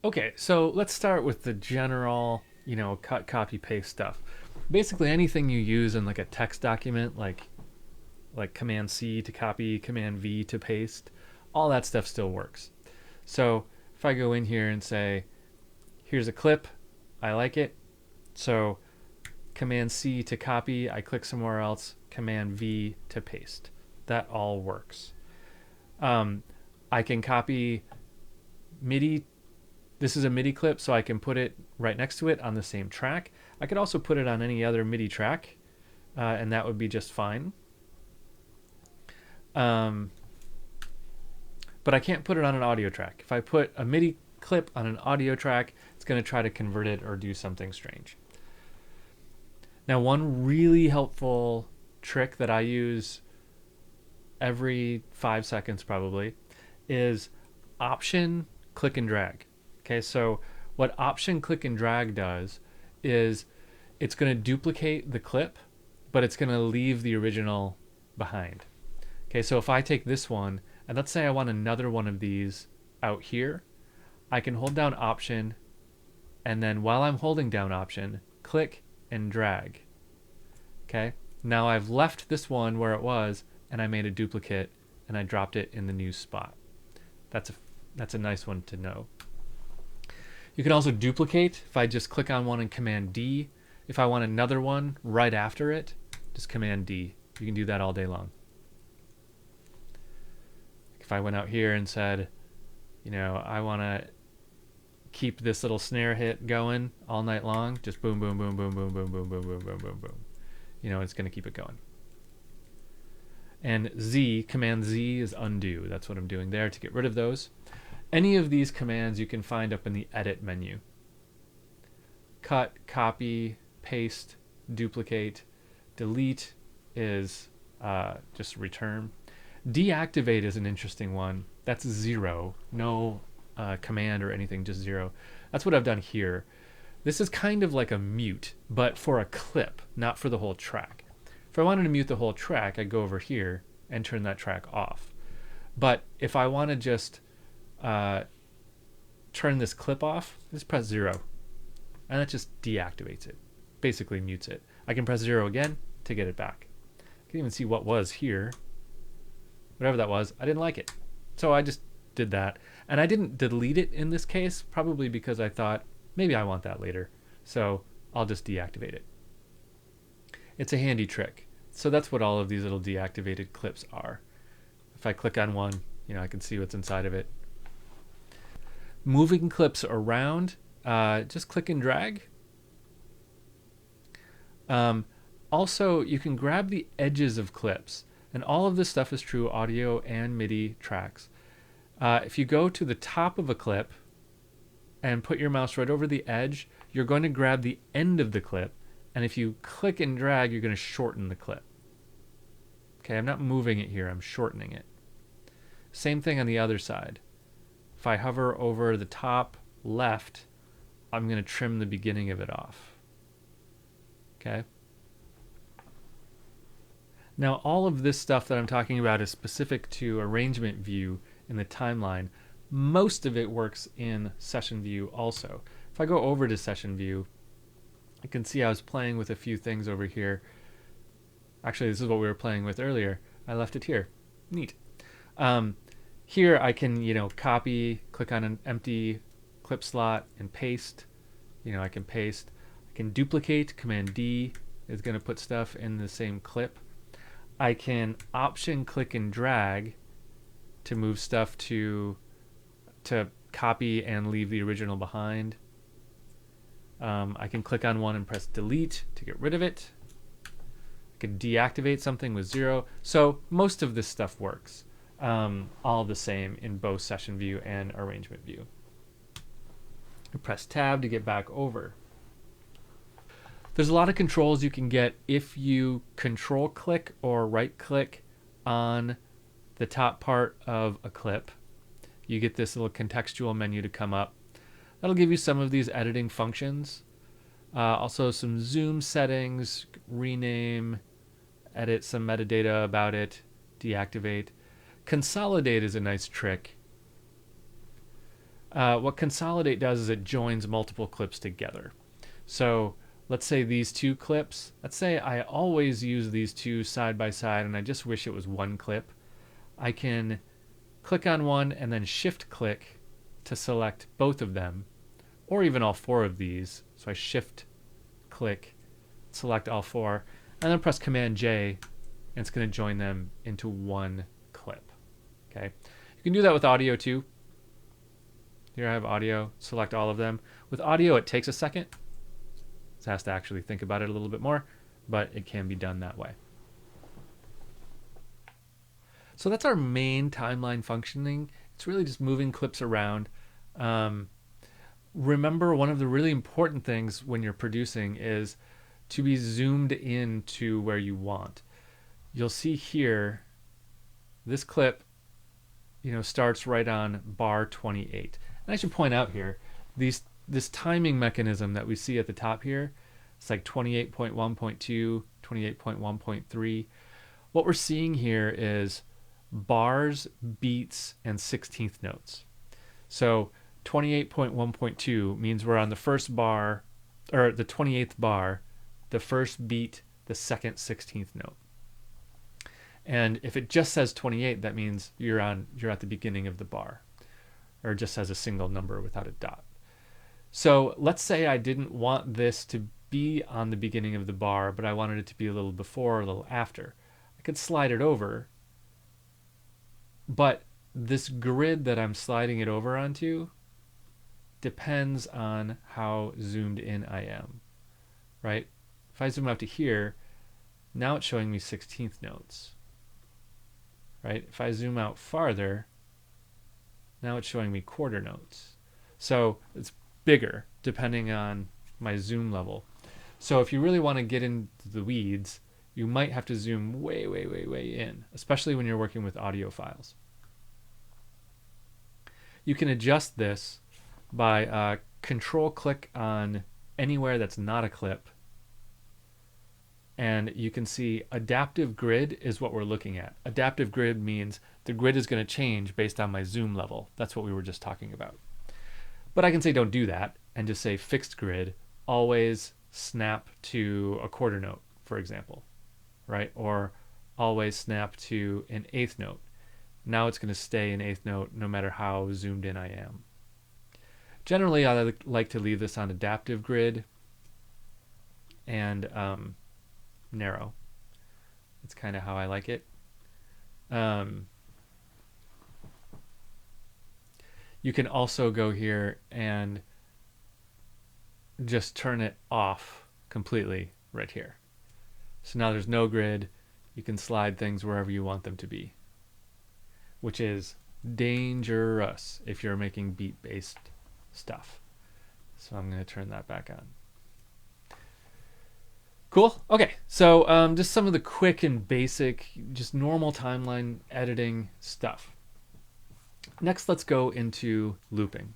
Okay, so let's start with the general, cut, copy, paste stuff. Basically, anything you use in like a text document, like Command C to copy, Command V to paste, all that stuff still works. So if I go in here and say, here's a clip, I like it. So Command C to copy, I click somewhere else, Command V to paste. That all works. Um, I can copy MIDI. This is a MIDI clip, so I can put it right next to it on the same track. I could also put it on any other MIDI track, and that would be just fine. Um, but I can't put it on an audio track. If I put a MIDI clip on an audio track, it's going to try to convert it or do something strange. Now, one really helpful trick that I use every 5 seconds probably is Option click and drag. Okay, so what Option click and drag does is it's going to duplicate the clip, but it's going to leave the original behind. Okay, so if I take this one, and let's say I want another one of these out here, I can hold down Option, and then while I'm holding down Option, click and drag. Okay, now I've left this one where it was, and I made a duplicate, and I dropped it in the new spot. That's a nice one to know. You can also duplicate. If I just click on one and Command D, if I want another one right after it, just Command D. You can do that all day long. If I went out here and said, I want to keep this little snare hit going all night long, just boom, boom, boom, boom, boom, boom, boom, boom, boom, boom, boom, boom. It's going to keep it going. And Z, Command Z is undo. That's what I'm doing there to get rid of those. Any of these commands you can find up in the Edit menu. Cut, copy, paste, duplicate. Delete is just return. Deactivate is an interesting one. That's 0. No command or anything, just 0. That's what I've done here. This is kind of like a mute, but for a clip, not for the whole track. If I wanted to mute the whole track, I'd go over here and turn that track off. But if I want to just turn this clip off, just press 0. And that just deactivates it. Basically mutes it. I can press 0 again to get it back. I can even see what was here. Whatever that was, I didn't like it. So I just did that. And I didn't delete it in this case, probably because I thought, maybe I want that later. So I'll just deactivate it. It's a handy trick. So that's what all of these little deactivated clips are. If I click on one, I can see what's inside of it. Moving clips around, just click and drag. Also, you can grab the edges of clips. And all of this stuff is true audio and MIDI tracks. If you go to the top of a clip and put your mouse right over the edge, you're going to grab the end of the clip. And if you click and drag, you're going to shorten the clip. Okay, I'm not moving it here, I'm shortening it. Same thing on the other side. If I hover over the top left, I'm going to trim the beginning of it off. Okay? Now, all of this stuff that I'm talking about is specific to arrangement view in the timeline. Most of it works in session view also. If I go over to session view, you can see I was playing with a few things over here. Actually, this is what we were playing with earlier. I left it here. Neat. Here I can, copy, click on an empty clip slot and paste. I can paste. I can duplicate. Command D is going to put stuff in the same clip. I can Option click and drag to move stuff to copy and leave the original behind. I can click on one and press delete to get rid of it. I can deactivate something with 0. So most of this stuff works all the same in both session view and arrangement view. I press tab to get back over. There's a lot of controls you can get if you control click or right click on the top part of a clip. You get this little contextual menu to come up. That'll give you some of these editing functions. Also some zoom settings, rename, edit some metadata about it, deactivate. Consolidate is a nice trick. What consolidate does is it joins multiple clips together. So let's say these two clips, let's say I always use these two side by side and I just wish it was one clip. I can click on one and then shift click to select both of them, or even all four of these. So I shift click, select all four, and then press Command J, and it's going to join them into one clip. Okay, you can do that with audio too. Here I have audio, select all of them. With audio, it takes a second. It has to actually think about it a little bit more, but it can be done that way. So that's our main timeline functioning. It's really just moving clips around. Remember, one of the really important things when you're producing is to be zoomed in to where you want. You'll see here, this clip, starts right on bar 28. And I should point out here, this timing mechanism that we see at the top here, it's like 28.1.2, 28.1.3. What we're seeing here is bars, beats, and 16th notes. So 28.1.2 means we're on the first bar, or the 28th bar, the first beat, the second 16th note. And if it just says 28, that means you're at the beginning of the bar, or it just has a single number without a dot. So let's say I didn't want this to be on the beginning of the bar, but I wanted it to be a little before or a little after. I could slide it over, but this grid that I'm sliding it over onto depends on how zoomed in I am, right? If I zoom out to here, now it's showing me 16th notes, right? If I zoom out farther, now it's showing me quarter notes. So it's bigger depending on my zoom level. So if you really want to get into the weeds, you might have to zoom way, way, way, way in, especially when you're working with audio files. You can adjust this by control click on anywhere that's not a clip, and you can see adaptive grid is what we're looking at. Adaptive grid means the grid is going to change based on my zoom level. That's what we were just talking about. But I can say don't do that and just say fixed grid, always snap to a quarter note, for example, right? Or always snap to an eighth note. Now it's going to stay an eighth note no matter how zoomed in I am. Generally, I like to leave this on adaptive grid and narrow. That's kind of how I like it. You can also go here and just turn it off completely right here. So now there's no grid. You can slide things wherever you want them to be, which is dangerous if you're making beat-based stuff. So I'm going to turn that back on. Cool. Okay, so just some of the quick and basic, just normal timeline editing stuff. Next, let's go into looping.